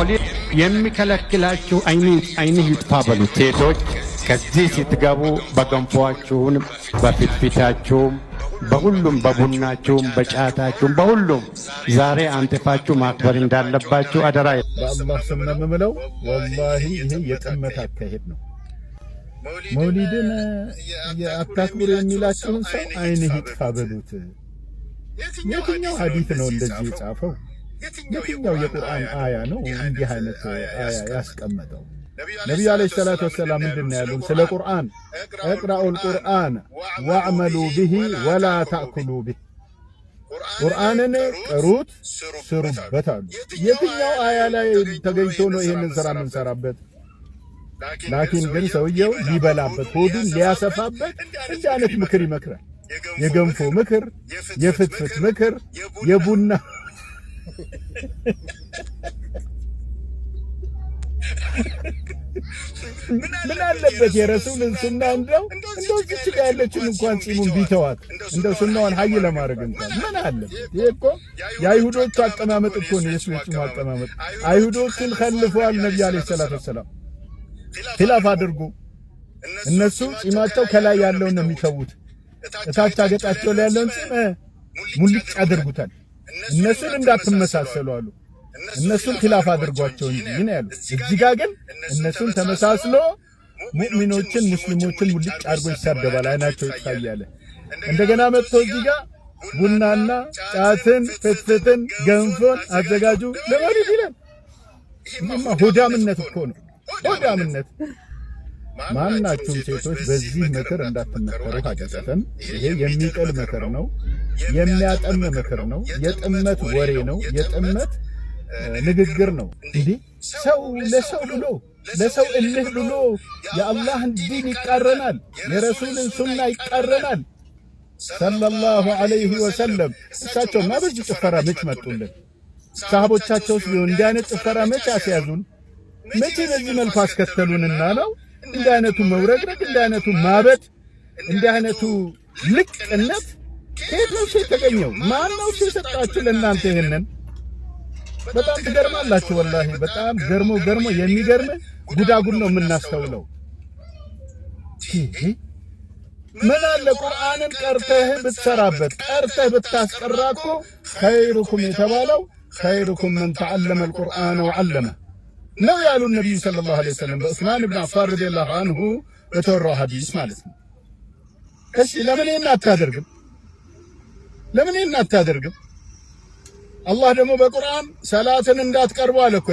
መውሊድ የሚከለክላችሁ አይንህ ይጥፋ በሉት። ሴቶች ከዚህ ስትገቡ በገንፏችሁም በፊትፊታችሁም በሁሉም በቡናችሁም በጫታችሁም በሁሉም ዛሬ አንጥፋችሁ ማክበር እንዳለባችሁ አደራ። በአላህ ስም ነው የምለው፣ ወላሂ ይሄ የጥመት አካሄድ ነው። መውሊድን አታክብሩ የሚላችሁን ሰው አይንህ ይጥፋ በሉት። የትኛው ሐዲስ ነው እንደዚህ የጻፈው? የትኛው የቁርአን አያ ነው እንዲህ አይነት አያ ያስቀመጠው? ነቢዩ ዓለይሂ ሰላቱ ወሰላም ምንድን ነው ያሉን ስለ ቁርአን? እቅራኡል ቁርአን ወዕመሉ ቢሂ ወላ ተእኩሉ ቢሂ፣ ቁርአንን ቅሩት ስሩበት አሉ። የትኛው አያ ላይ ተገኝቶ ነው ይህንን ሥራ የምንሰራበት? ላኪን ግን ሰውየው ሊበላበት ሆዱን ሊያሰፋበት እንዲህ አይነት ምክር ይመክራል። የገንፎ ምክር፣ የፍትፍት ምክር፣ የቡና ምን አለበት የረሱልን ሱና እንደው እዚች ጋር ያለችን እንኳን ጺሙን ቢተዋት እንደው ሱናዋን ሀይ ለማድረግ እንኳን ምን አለበት? ይሄ እኮ የአይሁዶቹ አቀማመጥ እኮ ነው። የሱ ጺሙ አቀማመጥ አይሁዶቹን ከልፈዋል። ነብዩ አለይሂ ሰላቱ ወሰላም ኺላፍ አድርጉ። እነሱ ጺማቸው ከላይ ያለውን ነው የሚተዉት፣ እታች አገጫቸው ላይ ያለውን ጺም ሙልጭ አድርጉታል። እነሱን እንዳትመሳሰሉ አሉ። እነሱን ኺላፍ አድርጓቸው እንጂ ነው ያሉ። እዚህ ጋር ግን እነሱን ተመሳስሎ ሙእሚኖችን ሙስሊሞችን ሙልጭ አድርጎ ይሳደባል። አይናቸው ይታያል። እንደገና መጥቶ እዚህ ጋር ቡናና ጫትን ፍትፍትን ገንፎን አዘጋጁ ለማለት ይላል። ይሄማ ሆዳምነት እኮ ነው፣ ሆዳምነት። ማናችሁም ሴቶች በዚህ ምክር እንዳትመከሩ። ሀቂቀተን ይሄ የሚጥል ምክር ነው፣ የሚያጠም ምክር ነው፣ የጥመት ወሬ ነው፣ የጥመት ንግግር ነው። እንዴ ሰው ለሰው ብሎ ለሰው እልህ ብሎ የአላህን ዲን ይቃረናል፣ የረሱልን ሱና ይቃረናል ሰለላሁ ዐለይሂ ወሰለም። እሳቸውማ በዚህ ጭፈራ መች መጡልን? ሰሃቦቻቸውስ ቢሆን እንዲህ አይነት ጭፈራ መች አስያዙን? መቼ በዚህ መልኩ አስከተሉንና ነው እንዲህ አይነቱ መውረግረግ፣ እንዲህ አይነቱ ማበድ፣ እንዲህ አይነቱ ልቅነት ከየት ነው የተገኘው? ማን ነው የሰጣችሁ ለእናንተ ይሄንን? በጣም ትገርማላችሁ ወላሂ። በጣም ገርሞ የሚገርም ጉዳጉድ ነው የምናስተውለው። ምን አለ ቁርአንን ቀርተህ ብትሰራበት፣ ቀርተህ ብታስቀራ እኮ ኸይሩኩም የተባለው ኸይሩኩም መን ተዓለመ አልቁርአነ ወዐለመ ነው ያሉ ነብዩ ሰለላሁ ዐለይሂ ወሰለም በዑስማን ኢብኑ አፋን ረዲየላሁ ዐንሁ በተወራው ሐዲስ ማለት ነው። እሺ ለምን ይሄን አታደርግም? ለምን ይሄን አታደርግም? አላህ ደግሞ በቁርአን ሰላትን እንዳትቀርቡ አለ እኮ።